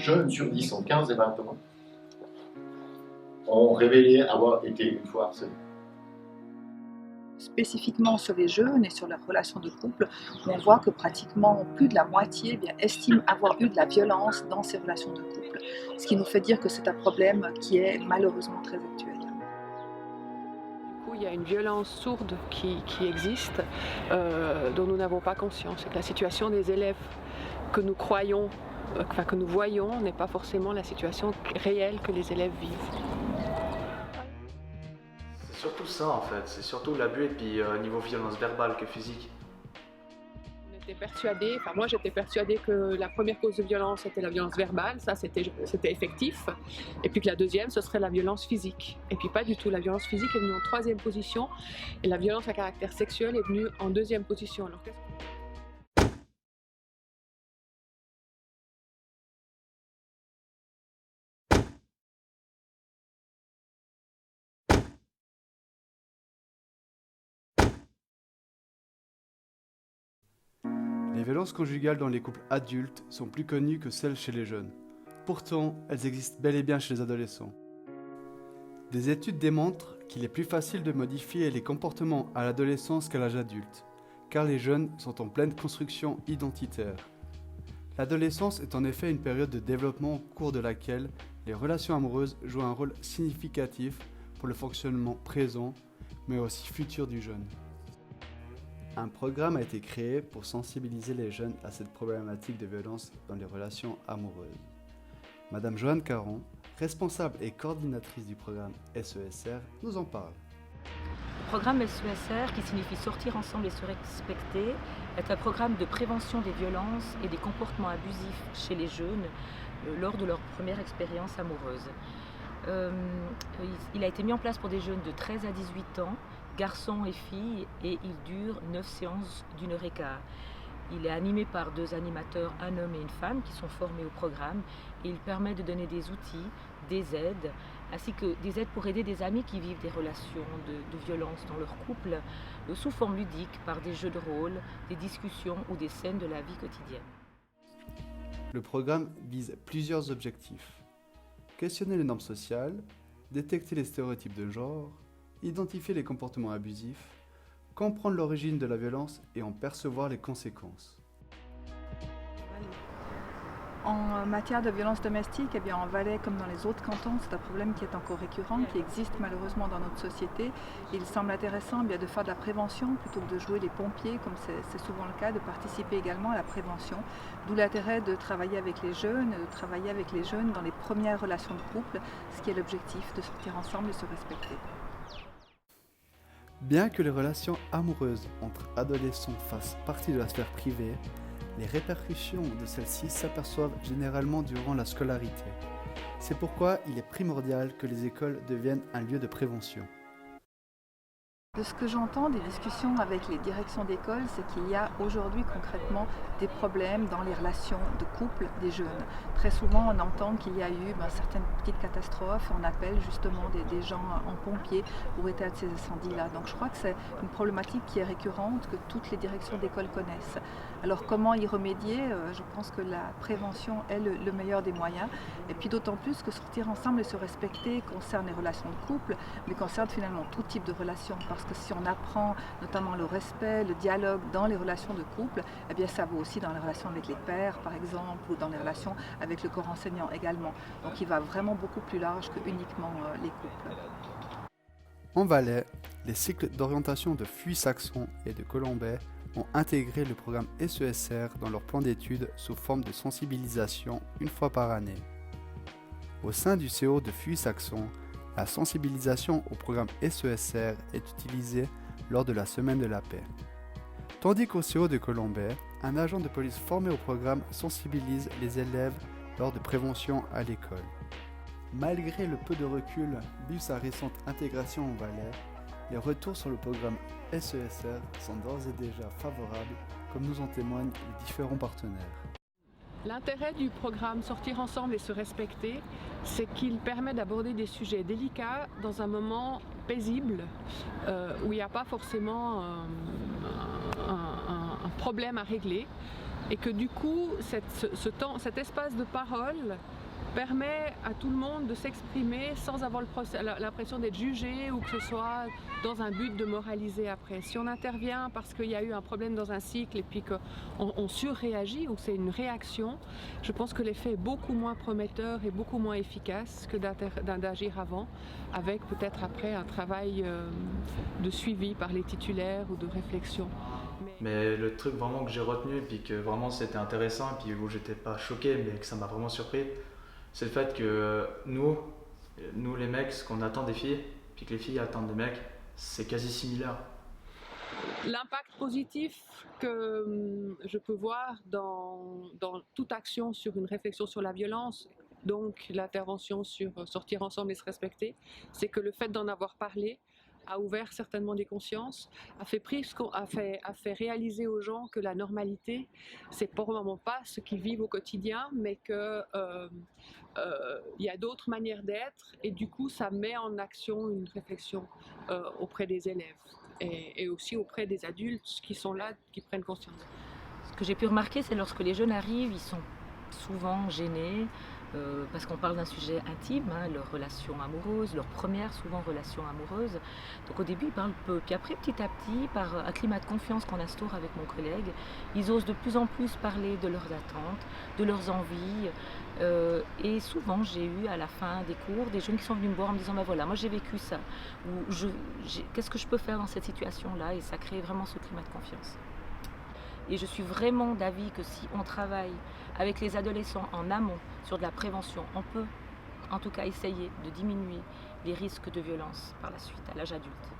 jeunes sur 10 en 15 et 20 ans ont révélé avoir été une fois harcelés. Spécifiquement sur les jeunes et sur leurs relations de couple, on voit que pratiquement plus de la moitié estiment avoir eu de la violence dans ces relations de couple, ce qui nous fait dire que c'est un problème qui est malheureusement très actuel. Il y a une violence sourde qui existe, dont nous n'avons pas conscience. Et que la situation des élèves que nous croyons, que nous voyons, n'est pas forcément la situation réelle que les élèves vivent. C'est surtout ça en fait, c'est surtout l'abus et puis niveau violence verbale que physique. Moi j'étais persuadée que la première cause de violence était la violence verbale, ça c'était effectif, et puis que la deuxième ce serait la violence physique. Et puis pas du tout, la violence physique est venue en troisième position, et la violence à caractère sexuel est venue en deuxième position. Alors, Les violences conjugales dans les couples adultes sont plus connues que celles chez les jeunes. Pourtant, elles existent bel et bien chez les adolescents. Des études démontrent qu'il est plus facile de modifier les comportements à l'adolescence qu'à l'âge adulte, car les jeunes sont en pleine construction identitaire. L'adolescence est en effet une période de développement au cours de laquelle les relations amoureuses jouent un rôle significatif pour le fonctionnement présent, mais aussi futur du jeune. Un programme a été créé pour sensibiliser les jeunes à cette problématique de violence dans les relations amoureuses. Madame Joanne Caron, responsable et coordinatrice du programme SESR, nous en parle. Le programme SESR, qui signifie Sortir ensemble et se respecter, est un programme de prévention des violences et des comportements abusifs chez les jeunes lors de leur première expérience amoureuse. Il a été mis en place pour des jeunes de 13 à 18 ans, garçons et filles, et il dure 9 séances d'1h15. Il est animé par 2 animateurs, un homme et une femme, qui sont formés au programme, et il permet de donner des outils, des aides, ainsi que des aides pour aider des amis qui vivent des relations de violence dans leur couple, sous forme ludique, par des jeux de rôle, des discussions ou des scènes de la vie quotidienne. Le programme vise plusieurs objectifs. Questionner les normes sociales, détecter les stéréotypes de genre, identifier les comportements abusifs, comprendre l'origine de la violence et en percevoir les conséquences. En matière de violence domestique, en Valais comme dans les autres cantons, c'est un problème qui est encore récurrent, qui existe malheureusement dans notre société. Il semble intéressant de faire de la prévention plutôt que de jouer les pompiers, comme c'est souvent le cas, de participer également à la prévention. D'où l'intérêt de travailler avec les jeunes, dans les premières relations de couple, ce qui est l'objectif de sortir ensemble et se respecter. Bien que les relations amoureuses entre adolescents fassent partie de la sphère privée, les répercussions de celles-ci s'aperçoivent généralement durant la scolarité. C'est pourquoi il est primordial que les écoles deviennent un lieu de prévention. De ce que j'entends des discussions avec les directions d'école, c'est qu'il y a aujourd'hui concrètement des problèmes dans les relations de couple des jeunes. Très souvent, on entend qu'il y a eu certaines petites catastrophes, on appelle justement des gens en pompiers pour éteindre ces incendies-là. Donc je crois que c'est une problématique qui est récurrente, que toutes les directions d'école connaissent. Alors comment y remédier? Je pense que la prévention est le meilleur des moyens. Et puis d'autant plus que sortir ensemble et se respecter concerne les relations de couple, mais concerne finalement tout type de relations. Parce que si on apprend notamment le respect, le dialogue dans les relations de couple, ça vaut aussi dans les relations avec les pères, par exemple, ou dans les relations avec le corps enseignant également. Donc il va vraiment beaucoup plus large que uniquement les couples. En Valais, les cycles d'orientation de Fuy-Saxon et de Colombais ont intégré le programme SESR dans leur plan d'études sous forme de sensibilisation une fois par année. Au sein du CO de Fuy-Saxon, la sensibilisation au programme SESR est utilisée lors de la Semaine de la paix. Tandis qu'au CO de Colombais, un agent de police formé au programme sensibilise les élèves lors de prévention à l'école. Malgré le peu de recul dû à sa récente intégration au Valais, les retours sur le programme SESR sont d'ores et déjà favorables, comme nous en témoignent les différents partenaires. L'intérêt du programme Sortir ensemble et se respecter, c'est qu'il permet d'aborder des sujets délicats dans un moment paisible, où il n'y a pas forcément un problème à régler, et que du coup cet espace de parole permet à tout le monde de s'exprimer sans avoir l'impression d'être jugé ou que ce soit dans un but de moraliser après. Si on intervient parce qu'il y a eu un problème dans un cycle et puis qu'on surréagit ou que c'est une réaction, je pense que l'effet est beaucoup moins prometteur et beaucoup moins efficace que d'agir avant, avec peut-être après un travail de suivi par les titulaires ou de réflexion. Mais le truc vraiment que j'ai retenu et puis que vraiment c'était intéressant et puis où j'étais pas choqué mais que ça m'a vraiment surpris, c'est le fait que nous les mecs, ce qu'on attend des filles, puis que les filles attendent des mecs, c'est quasi similaire. L'impact positif que je peux voir dans toute action sur une réflexion sur la violence, donc l'intervention sur sortir ensemble et se respecter, c'est que le fait d'en avoir parlé a ouvert certainement des consciences, a fait réaliser aux gens que la normalité, c'est probablement pas ce qu'ils vivent au quotidien, mais que y a d'autres manières d'être, et du coup ça met en action une réflexion auprès des élèves et aussi auprès des adultes qui sont là, qui prennent conscience. Ce que j'ai pu remarquer, c'est lorsque les jeunes arrivent, ils sont souvent gênés, parce qu'on parle d'un sujet intime, leur relation amoureuse, leur première souvent relation amoureuse. Donc au début ils parlent peu, puis après petit à petit, par un climat de confiance qu'on instaure avec mon collègue, ils osent de plus en plus parler de leurs attentes, de leurs envies, et souvent j'ai eu à la fin des cours des jeunes qui sont venus me voir en me disant voilà, moi j'ai vécu ça, ou qu'est-ce que je peux faire dans cette situation-là, et ça crée vraiment ce climat de confiance. Et je suis vraiment d'avis que si on travaille avec les adolescents en amont sur de la prévention, on peut en tout cas essayer de diminuer les risques de violence par la suite à l'âge adulte.